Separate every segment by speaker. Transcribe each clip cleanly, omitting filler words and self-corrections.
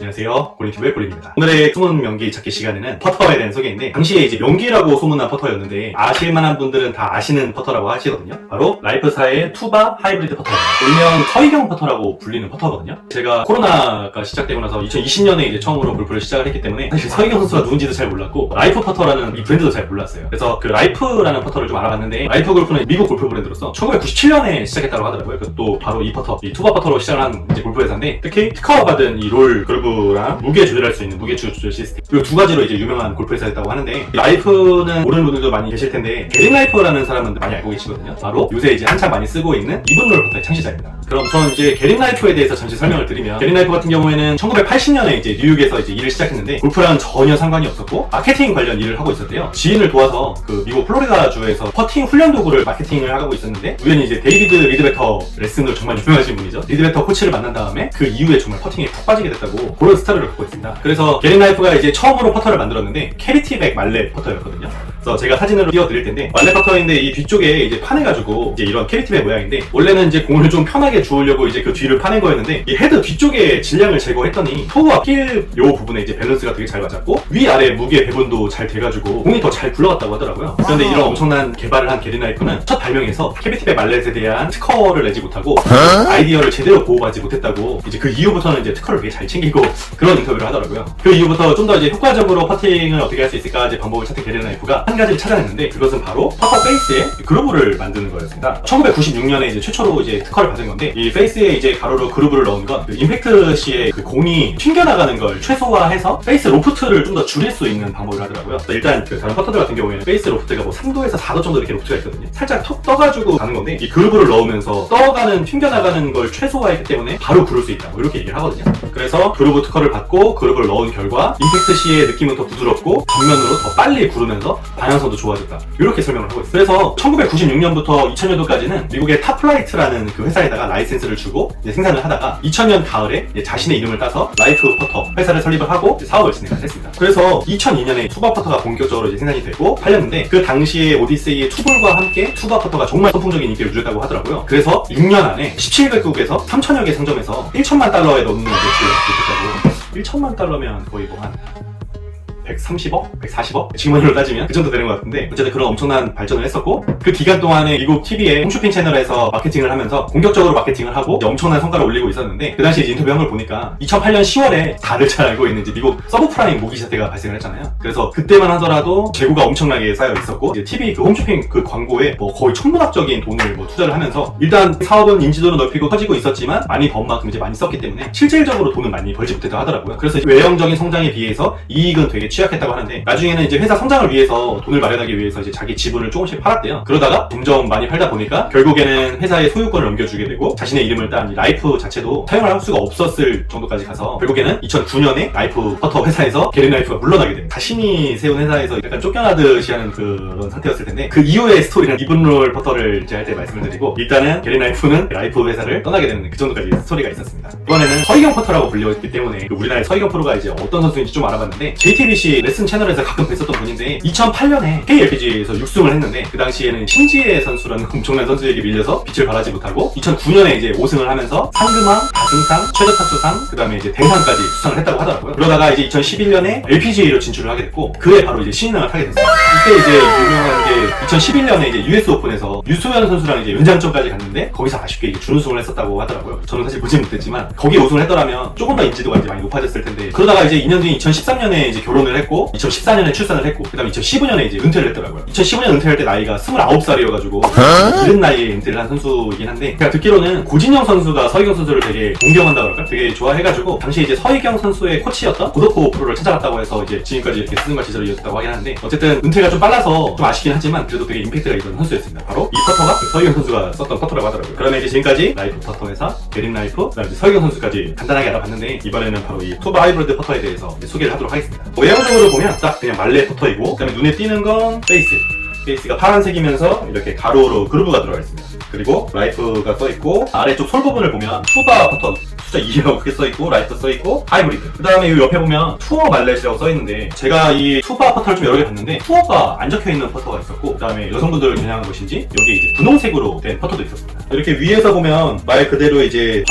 Speaker 1: 안녕하세요, 골린튜브의 골린입니다. 오늘의 숨은 명기 찾기 시간에는 퍼터에 대한 소개인데, 당시에 이제 명기라고 소문난 퍼터였는데 아실만한 분들은 다 아시는 퍼터라고 하시거든요. 바로 라이프사의 투바 하이브리드 퍼터, 일명 서희경 퍼터라고 불리는 퍼터거든요. 제가 코로나가 시작되고 나서 2020년에 이제 처음으로 골프를 시작을 했기 때문에 사실 서희경 선수가 누군지도 잘 몰랐고 라이프 퍼터라는 이 브랜드도 잘 몰랐어요. 그래서 그 라이프라는 퍼터를 좀 알아봤는데, 라이프 골프는 미국 골프 브랜드로서 1997년에 시작했다고 하더라고요. 그것도 바로 이 퍼터, 이 투바 퍼터로 시작을 한 이제 골프 회사인데, 특히 특허 받은 이 롤 그루브랑 무게 조절할 수 있는 무게 조절 시스템, 그리고 두 가지로 이제 유명한 골프 회사였다고 하는데, 라이프는 모르는 분들도 많이 계실 텐데 게린 라이프라는 사람은 많이 알고 계시거든요. 바로 요새 이제 한참 많이 쓰고 있는 이븐 롤 퍼터의 창시자입니다. 그럼 우선 이제 게린 라이프에 대해서 잠시 설명을 드리면, 게린 라이프 같은 경우에는 1980년에 이제 뉴욕에서 이제 일을 시작했는데 레스토랑 전혀 상관이 없었고 마케팅 관련 일을 하고 있었대요. 지인을 도와서 그 미국 플로리다 주에서 퍼팅 훈련 도구를 마케팅을 하고 있었는데, 우연히 이제 데이비드 리드베터, 레슨으로 정말 유명하신 분이죠. 리드베터 코치를 만난 다음에 그 이후에 정말 퍼팅에 푹 빠지게 됐다고, 그런 스타일을 갖고 있습니다. 그래서 게린 라이프가 이제 처음으로 퍼터를 만들었는데 캐리티백 말레 퍼터였거든요. 그래서 제가 사진으로 띄워드릴 텐데, 말레 퍼터인데 이 뒤쪽에 이제 파내가지고 이제 이런 캐리티백 모양인데, 원래는 이제 공을 좀 편하게 주우려고 이제 그 뒤를 파낸 거였는데, 이 헤드 뒤쪽에 질량을 제거했더니 토우와 필 요 부분에 이제 밸런스가 되게 잘 맞았고 위아래 무게 배분도 잘 돼가지고 공이 더 잘 굴러갔다고 하더라고요. 그런데 이런 엄청난 개발을 한 게린 라이프는 첫 발명에서 캐리티백 말렛에 대한 특허를 내지 못하고 아이디어를 제대로 보호하지 못했다고, 이제 그 이후부터는 이제 특허를 되게 잘 챙기고 그런 인터뷰를 하더라고요. 그 이후부터 좀 더 이제 효과적으로 퍼팅을 어떻게 할 수 있을까 이제 방법을 찾은 게린 라이프가 한 가지를 찾아냈는데, 그것은 바로 퍼터 페이스에 그루브를 만드는 거였습니다. 1996년에 이제 최초로 이제 특허를 받은 건데, 이 페이스에 이제 가로로 그루브를 넣은 건 그 임팩트 시에 그 공이 튕겨나가는 걸 최소화해서 페이스 로프트를 좀 더 줄일 수 있는 방법을 하더라고요. 일단 그 다른 퍼터들 같은 경우에는 페이스 로프트가 뭐 3도에서 4도 정도 이렇게 로프트가 있거든요. 살짝 턱 떠가지고 가는 건데, 이 그루브를 넣으면서 떠가는, 튕겨나가는 걸 최소화했기 때문에 바로 구를 수 있다, 뭐 이렇게 얘기를 하거든요. 그래서 그루브 특허를 받고 그루브를 넣은 결과 임팩트 시의 느낌은 더 부드럽고 정면으로 더 빨리 구르면서 방향성도 좋아졌다, 이렇게 설명을 하고 있어요. 그래서 1996년부터 2000년도까지는 미국의 탑플라이트라는 그 회사에다가 라이센스를 주고 이제 생산을 하다가 2000년 가을에 이제 자신의 이름을 따서 라이프 퍼터 회사를 설립을 하고 사업을 진행을 했습니다. 그래서 2002년에 투바 퍼터가 본격적으로 이제 생산이 되고 팔렸는데, 그 당시에 오디세이의 투볼과 함께 투바 퍼터가 정말 선풍적인 인기를 누렸다고 하더라고요. 그래서 6년 안에 17개국에서 3000여 개 상점에서 1천만 달러에 넘는 매출을 기록했다고. 1천만 달러면 거의 뭐 한 130억? 140억? 지금으로 따지면 그 정도 되는 것 같은데, 어쨌든 그런 엄청난 발전을 했었고, 그 기간 동안에 미국 TV의 홈쇼핑 채널에서 마케팅을 하면서 본격적으로 마케팅을 하고 엄청난 성과를 올리고 있었는데, 그 당시 인터뷰한 걸 보니까 2008년 10월에 다들 잘 알고 있는 미국 서브프라임 모기 사태가 발생을 했잖아요. 그래서 그때만 하더라도 재고가 엄청나게 쌓여 있었고, 이제 TV 그 홈쇼핑 그 광고에 뭐 거의 천문학적인 돈을 뭐 투자를 하면서, 일단 사업은 인지도는 넓히고 커지고 있었지만 많이 번 만큼 이제 많이 썼기 때문에 실질적으로 돈은 많이 벌지 못했다고 하더라고요. 그래서 외형적인 성장에 비해서 이익은 되게 취약했다고 하는데, 나중에는 이제 회사 성장을 위해서 돈을 마련하기 위해서 이제 자기 지분을 조금씩 팔았대요. 그러다가 점점 많이 팔다 보니까 결국에는 회사의 소유권을 넘겨주게 되고, 자신의 이름을 딴 이 라이프 자체도 사용을 할 수가 없었을 정도까지 가서 결국에는 2009년에 라이프 퍼터 회사에서 게린 라이프가 물러나게 됩니다. 자신이 세운 회사에서 약간 쫓겨나듯이 하는 그런 상태였을 텐데, 그 이후의 스토리는 이븐롤 퍼터를 이제 할 때 말씀을 드리고, 일단은 게린 라이프는 라이프 회사를 떠나게 되는 그 정도까지 스토리가 있었습니다. 이번에는 서희경 퍼터라고 불렸기 때문에 우리나라의 서희경 프로가 이제 어떤 선수인지 좀 알아봤는데, JTBC 레슨 채널에서 가끔 뵀었던 분인데, 2008년에 KLPGA에서 6승을 했는데, 그 당시에는 신지혜 선수라는 엄청난 선수에게 밀려서 빛을 발하지 못하고 2009년에 이제 5승을 하면서 상금왕, 다승상, 최저타수상, 그 다음에 이제 대상까지 수상을 했다고 하더라고요. 그러다가 이제 2011년에 LPGA로 진출을 하게 됐고, 그해 바로 이제 신인왕을 타게 됐어요. 이때 이제 유명한 게 2011년에 이제 US 오픈에서 유소연 선수랑 이제 연장전까지 갔는데, 거기서 아쉽게 이제 준우승을 했었다고 하더라고요. 저는 사실 보지 못했지만 거기에 우승을 했더라면 조금 더 인지도가 이제 많이 높아졌을 텐데, 그러다가 이제 2년 뒤인 2013년에 이제 결혼을 했고 2014년에 출산을 했고, 그 다음에 2015년에 이제 은퇴를 했더라고요. 2015년 은퇴할 때 나이가 29살이어가지고 이른 나이에 은퇴를 한 선수이긴 한데, 제가 듣기로는 고진영 선수가 서희경 선수를 되게 존경한다 그럴까? 되게 좋아해가지고 당시 이제 서희경 선수의 코치였던 고덕호 프로를 찾아갔다고 해서 이제 지금까지 이렇게 스승과 지절을 이었다고 하긴 하는데, 어쨌든 은퇴가 좀 빨라서 좀 아쉽긴 하지만 그래도 되게 임팩트가 있던 선수였습니다. 바로 이 퍼터가 서희경 선수가 썼던 퍼터라고 하더라고요. 그러면 이제 지금까지 라이프 퍼터 회사, 게린 라이프, 그다음에 서희경 선수까지 간단하게 알아봤는데, 이번에는 바로 이 투바 하이브리드 퍼터에 대해서 소개를 하도록 하겠습니다. 외형적으로 보면 딱 그냥 말레 퍼터이고, 그다음에 눈에 띄는 건 페이스가 파란색이면서 이렇게 가로로 그루브가 들어가 있습니다. 그리고 라이프가 써있고, 아래쪽 솔 부분을 보면 투바 퍼터 숫자 2라고 크게 써있고, 라이프 써있고, 하이브리드. 그 다음에 이 옆에 보면 투어 말렛이라고 써있는데, 제가 이 투바 퍼터를 좀 여러 개 봤는데 투어가 안 적혀있는 퍼터가 있었고, 그 다음에 여성분들을 겨냥한 것인지 여기에 이제 분홍색으로 된 퍼터도 있었습니다. 이렇게 위에서 보면 말 그대로 이제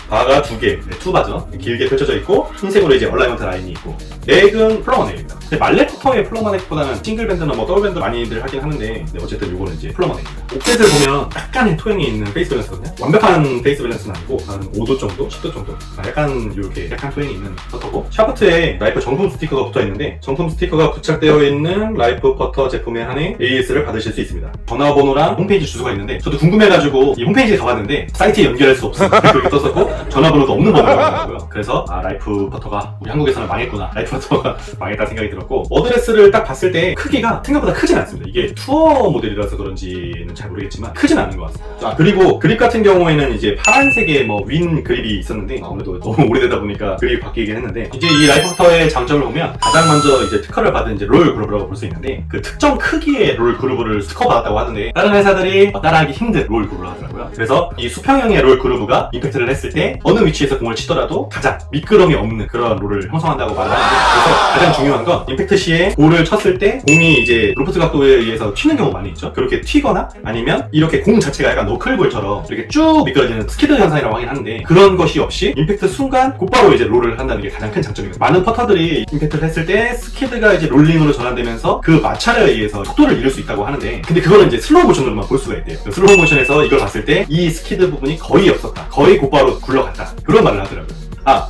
Speaker 1: 바가 두 개, 네, 투바죠. 길게 펼쳐져 있고 흰색으로 이제 얼라이먼트 라인이 있고 넥은 플러머 넥입니다. 말레 퍼터의 플러머 넥보다는 싱글 밴드나 뭐 더블 밴드 많이들 하긴 하는데 네, 어쨌든 요거는 이제 플러머 넥입니다. 옵셋을 보면 약간의 토형이 있는 페이스 밸런스거든요. 완벽한 페이스 밸런스는 아니고 한 5도 정도, 10도 정도 약간 이렇게 약간 토형이 있는 퍼터고 샤프트에 라이프 정품 스티커가 붙어 있는데 정품 스티커가 부착되어 있는 라이프 퍼터 제품에 한해 AS를 받으실 수 있습니다. 전화번호랑 홈페이지 주소가 있는데 저도 궁금해가지고 이 홈페이지에 가봤는데 사이트에 연결할 수 없어요. 그렇게 떴었고 전화번호도 없는 번호더라고요. 그래서 라이프 퍼터가 우리 한국에서는 망했구나. 라이프 퍼터가 망했다 생각이 들었고 어드레스를 딱 봤을 때 크기가 생각보다 크진 않습니다. 이게 투어 모델이라서 그런지는 잘 모르겠지만 크진 않은 것 같습니다. 그리고 그립 같은 경우에는 이제 파란색의 뭐 윈 그립이 있었는데 아무래도 너무 오래되다 보니까 그립이 바뀌긴 했는데 이제 이 라이프 퍼터의 장점을 보면 가장 먼저 이제 특허를 받은 이제 롤 그루브라고 볼 수 있는데 그 특정 크기의 롤 그루브를 특허 받았다고 하던데 다른 회사들이 따라하기 힘든 롤 그루브를 하더라고요. 그래서 이 수평형의 롤 그루브가 임팩트를 했을 때 어느 위치에서 공을 치더라도 가장 미끄럼이 없는 그런 롤을 형성한다고 말을 하는데 그래서 가장 중요한 건 임팩트 시에 볼을 쳤을 때 공이 이제 로프트 각도에 의해서 튀는 경우가 많이 있죠. 그렇게 튀거나 아니면 이렇게 공 자체가 약간 너클볼처럼 이렇게 쭉 미끄러지는 스키드 현상이라고 하긴 하는데 그런 것이 없이 임팩트 순간 곧바로 이제 롤을 한다는 게 가장 큰 장점이거든요. 많은 퍼터들이 임팩트를 했을 때 스키드가 이제 롤링으로 전환되면서 그 마찰에 의해서 속도를 잃을 수 있다고 하는데 근데 그거는 이제 슬로우 모션으로만 볼 수가 있대요. 슬로우 모션에서 이걸 봤을 때 이 스키드 부분이 거의 없었다. 거의 곧바로 굴러갔다. 그런 말을 하더라고요.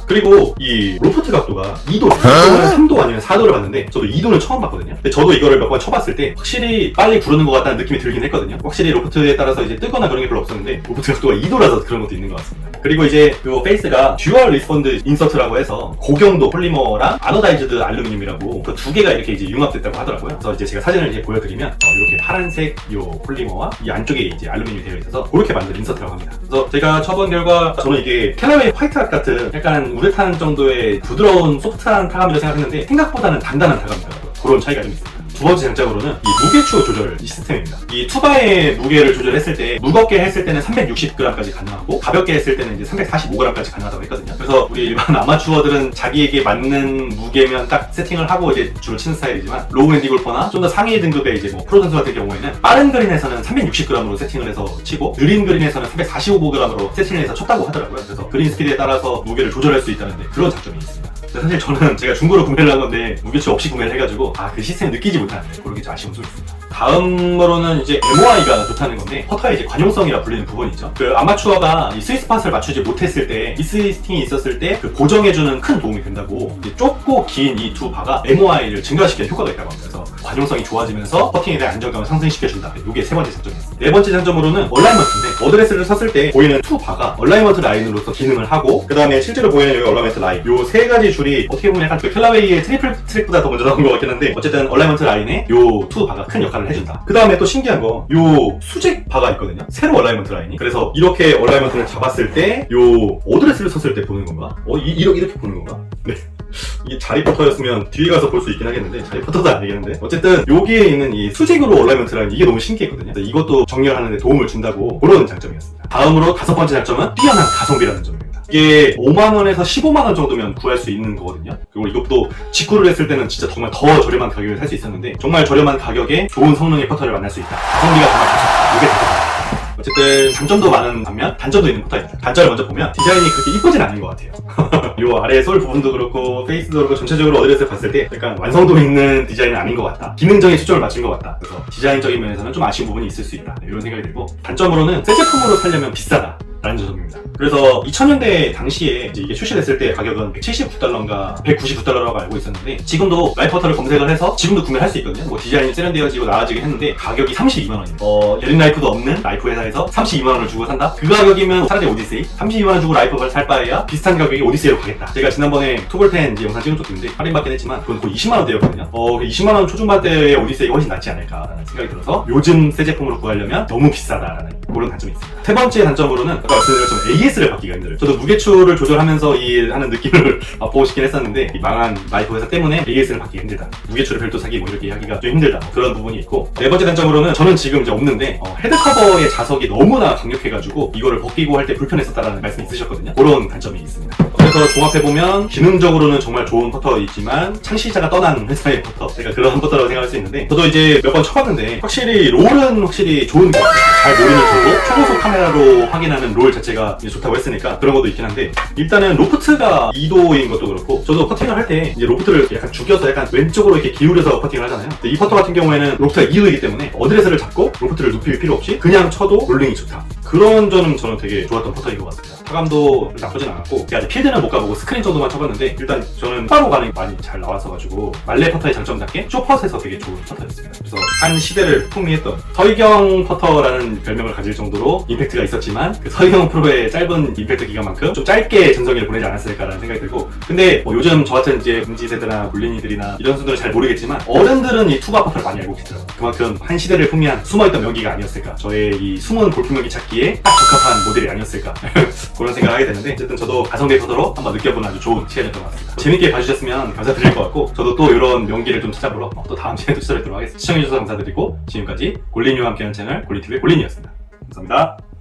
Speaker 1: 그리고 이 로프트 각도가 2도, 3도 아니면 4도를 봤는데 저도 2도는 처음 봤거든요. 근데 저도 이거를 몇 번 쳐봤을 때 확실히 빨리 구르는 것 같다는 느낌이 들긴 했거든요. 확실히 로프트에 따라서 이제 뜨거나 그런 게 별로 없었는데 로프트 각도가 2도라서 그런 것도 있는 것 같습니다. 그리고 이제 요 페이스가 듀얼 리스폰드 인서트라고 해서 고경도 폴리머랑 아노다이즈드 알루미늄이라고 그 두 개가 이렇게 이제 융합됐다고 하더라고요. 그래서 이제 제가 사진을 이제 보여드리면 이렇게 파란색 요 폴리머와 이 안쪽에 이제 알루미늄이 되어 있어서 그렇게 만든 인서트라고 합니다. 그래서 제가 쳐본 결과 저는 이게 캘러웨이 화이트핫 같은 약간 우레탄 정도의 부드러운 소프트한 타감이라고 생각했는데 생각보다는 단단한 타감이더라고요. 그런 차이가 좀 있습니다. 두 번째 장점으로는 이 무게추 조절 시스템입니다. 이 투바의 무게를 조절했을 때 무겁게 했을 때는 360g까지 가능하고 가볍게 했을 때는 이제 345g까지 가능하다고 했거든요. 그래서 우리 일반 아마추어들은 자기에게 맞는 무게면 딱 세팅을 하고 이제 주로 치는 스타일이지만 로우 엔디 골퍼나 좀 더 상위 등급의 이제 뭐 프로 선수 같은 경우에는 빠른 그린에서는 360g으로 세팅을 해서 치고 느린 그린에서는 345g으로 세팅을 해서 쳤다고 하더라고요. 그래서 그린 스피드에 따라서 무게를 조절할 수 있다는데 그런 장점이 있습니다. 사실 저는 제가 중고로 구매를 한 건데 무게추 없이 구매를 해가지고 그 시스템을 느끼지 못하는데 그런 게 좀 아쉬운 점이 있습니다. 다음으로는 이제 MOI가 좋다는 건데 퍼터의 이제 관용성이라 불리는 부분이죠. 그 아마추어가 이 스위스팟을 맞추지 못했을 때 미스스팅이 있었을 때 그 고정해주는 큰 도움이 된다고 이제 좁고 긴 이 두 바가 MOI를 증가시키는 효과가 있다고 합니다. 그래서 관용성이 좋아지면서 퍼팅에 대한 안정감을 상승시켜준다. 이게 세 번째 장점이었습니다. 네 번째 장점으로는 얼라이먼트인데 어드레스를 섰을 때 보이는 투 바가 얼라이먼트 라인으로서 기능을 하고 그 다음에 실제로 보이는 여기 얼라이먼트 라인 요 세 가지 줄이 어떻게 보면 약간 그 캘러웨이의 트리플 트랙보다 더 먼저 나온 것 같긴 한데 어쨌든 얼라이먼트 라인에 요 투 바가 큰 역할을 해준다. 그 다음에 또 신기한 거 요 수직 바가 있거든요. 세로 얼라이먼트 라인이. 그래서 이렇게 얼라이먼트를 잡았을 때 요 어드레스를 섰을 때 보는 건가? 이렇게 보는 건가? 네. 이게 자리 퍼터였으면 뒤에 가서 볼 수 있긴 하겠는데 자리 퍼터도 아니겠는데 어쨌든 여기에 있는 이 수직으로 얼라이먼트 라인 이게 너무 신기했거든요. 이것도 정렬하는 데 도움을 준다고 그런 장점이었습니다. 다음으로 다섯 번째 장점은 뛰어난 가성비라는 점입니다. 이게 5만원에서 15만원 정도면 구할 수 있는 거거든요. 그리고 이것도 직구를 했을 때는 진짜 정말 더 저렴한 가격에 살 수 있었는데 정말 저렴한 가격에 좋은 성능의 퍼터를 만날 수 있다. 가성비가 정말 좋다. 이게 좋다. 어쨌든 장점도 많은 반면 단점도 있는 퍼터입니다. 단점을 먼저 보면 디자인이 그렇게 이쁘진 않은 것 같아요. 요 아래 솔 부분도 그렇고 페이스도 그렇고 전체적으로 어드레스를 봤을 때 약간 완성도 있는 디자인은 아닌 것 같다. 기능적인 초점을 맞춘 것 같다. 그래서 디자인적인 면에서는 좀 아쉬운 부분이 있을 수 있다. 이런 생각이 들고 단점으로는 새 제품으로 살려면 비싸다. 라는 점입니다. 그래서 2000년대 당시에 이게 출시됐을 때 가격은 179달러인가 199달러라고 알고 있었는데 지금도 라이프 퍼터를 검색을 해서 지금도 구매를 할 수 있거든요. 뭐 디자인이 세련되어지고 나아지긴 했는데 가격이 32만원입니다. 예린 라이프도 없는 라이프 회사에서 32만원을 주고 산다? 그 가격이면 차라리 오디세이 32만원 주고 라이프를 살 바에야 비슷한 가격에 오디세이로 가겠다. 제가 지난번에 투볼텐 이제 영상 찍은 적도 있는데 할인받긴 했지만 그건 거의 20만원대였거든요. 20만원 초중반대의 오디세이가 훨씬 낫지 않을까라는 생각이 들어서 요즘 새 제품으로 구하려면 너무 비싸다라는 그런 단점이 있습니다. 세 번째 단점으로는 아까 말씀드린 것처럼 AS를 받기가 힘들어요. 저도 무게추를 조절하면서 하는 느낌을 맛보고 싶긴 했었는데 이 망한 라이프 회사 때문에 AS를 받기가 힘들다. 무게추를 별도 사기 뭐 이렇게 하기가 좀 힘들다. 그런 부분이 있고 네 번째 단점으로는 저는 지금 이제 없는데 헤드커버의 자석이 너무나 강력해가지고 이거를 벗기고 할 때 불편했었다라는 말씀이 있으셨거든요. 그런 단점이 있습니다. 그래서 종합해보면 기능적으로는 정말 좋은 퍼터이지만 창시자가 떠난 회사의 퍼터, 제가 그런 퍼터라고 생각할 수 있는데, 저도 이제 몇 번 쳐봤는데 확실히 롤은 확실히 좋은 것 같아요. 잘 모르는 저도 초고속 카메라로 확인하는 롤 자체가 이제 좋다고 했으니까 그런 것도 있긴 한데, 일단은 로프트가 2도인 것도 그렇고, 저도 퍼팅을 할 때 이제 로프트를 약간 죽여서 약간 왼쪽으로 이렇게 기울여서 퍼팅을 하잖아요. 근데 이 퍼터 같은 경우에는 로프트가 2도이기 때문에 어드레스를 잡고 로프트를 눕힐 필요 없이 그냥 쳐도 롤링이 좋다. 그런 점은 저는 되게 좋았던 퍼터인 것 같습니다. 타감도 나쁘진 않았고, 제가 아직 필드는 못 가보고 스크린 정도만 쳐봤는데, 일단 저는 바로 가는 게 많이 잘 나왔어가지고 말레 퍼터의 장점답게 쇼퍼트에서 되게 좋은 퍼터였습니다. 그래서 한 시대를 풍미했던 서희경 퍼터라는 별명을 가질 정도로 임팩트가 있었지만, 그 서희경 프로의 짧은 임팩트 기간만큼 좀 짧게 전성기를 보내지 않았을까라는 생각이 들고, 근데 뭐 요즘 저 같은 이제 MZ세대나 물린이들이나 이런 분들은 잘 모르겠지만 어른들은 이 투바 퍼터를 많이 알고 계시더라고요. 그만큼 한 시대를 풍미한 숨어있던 명기가 아니었을까, 저의 이 숨은 골프 명기 찾기에 딱 적합한 모델이 아니었을까 그런 생각을 하게 되는데, 어쨌든 저도 가성비 퍼터로 한번 느껴본 아주 좋은 시간이었던 것 같습니다. 재밌게 봐주셨으면 감사드릴 것 같고, 저도 또 이런 명기를 좀 찾아보러 또 다음 시간에 또 찾아뵙도록 하겠습니다. 시청해주셔서 감사드리고, 지금까지 골린이와 함께하는 채널 골린TV의 골린이었습니다. 감사합니다.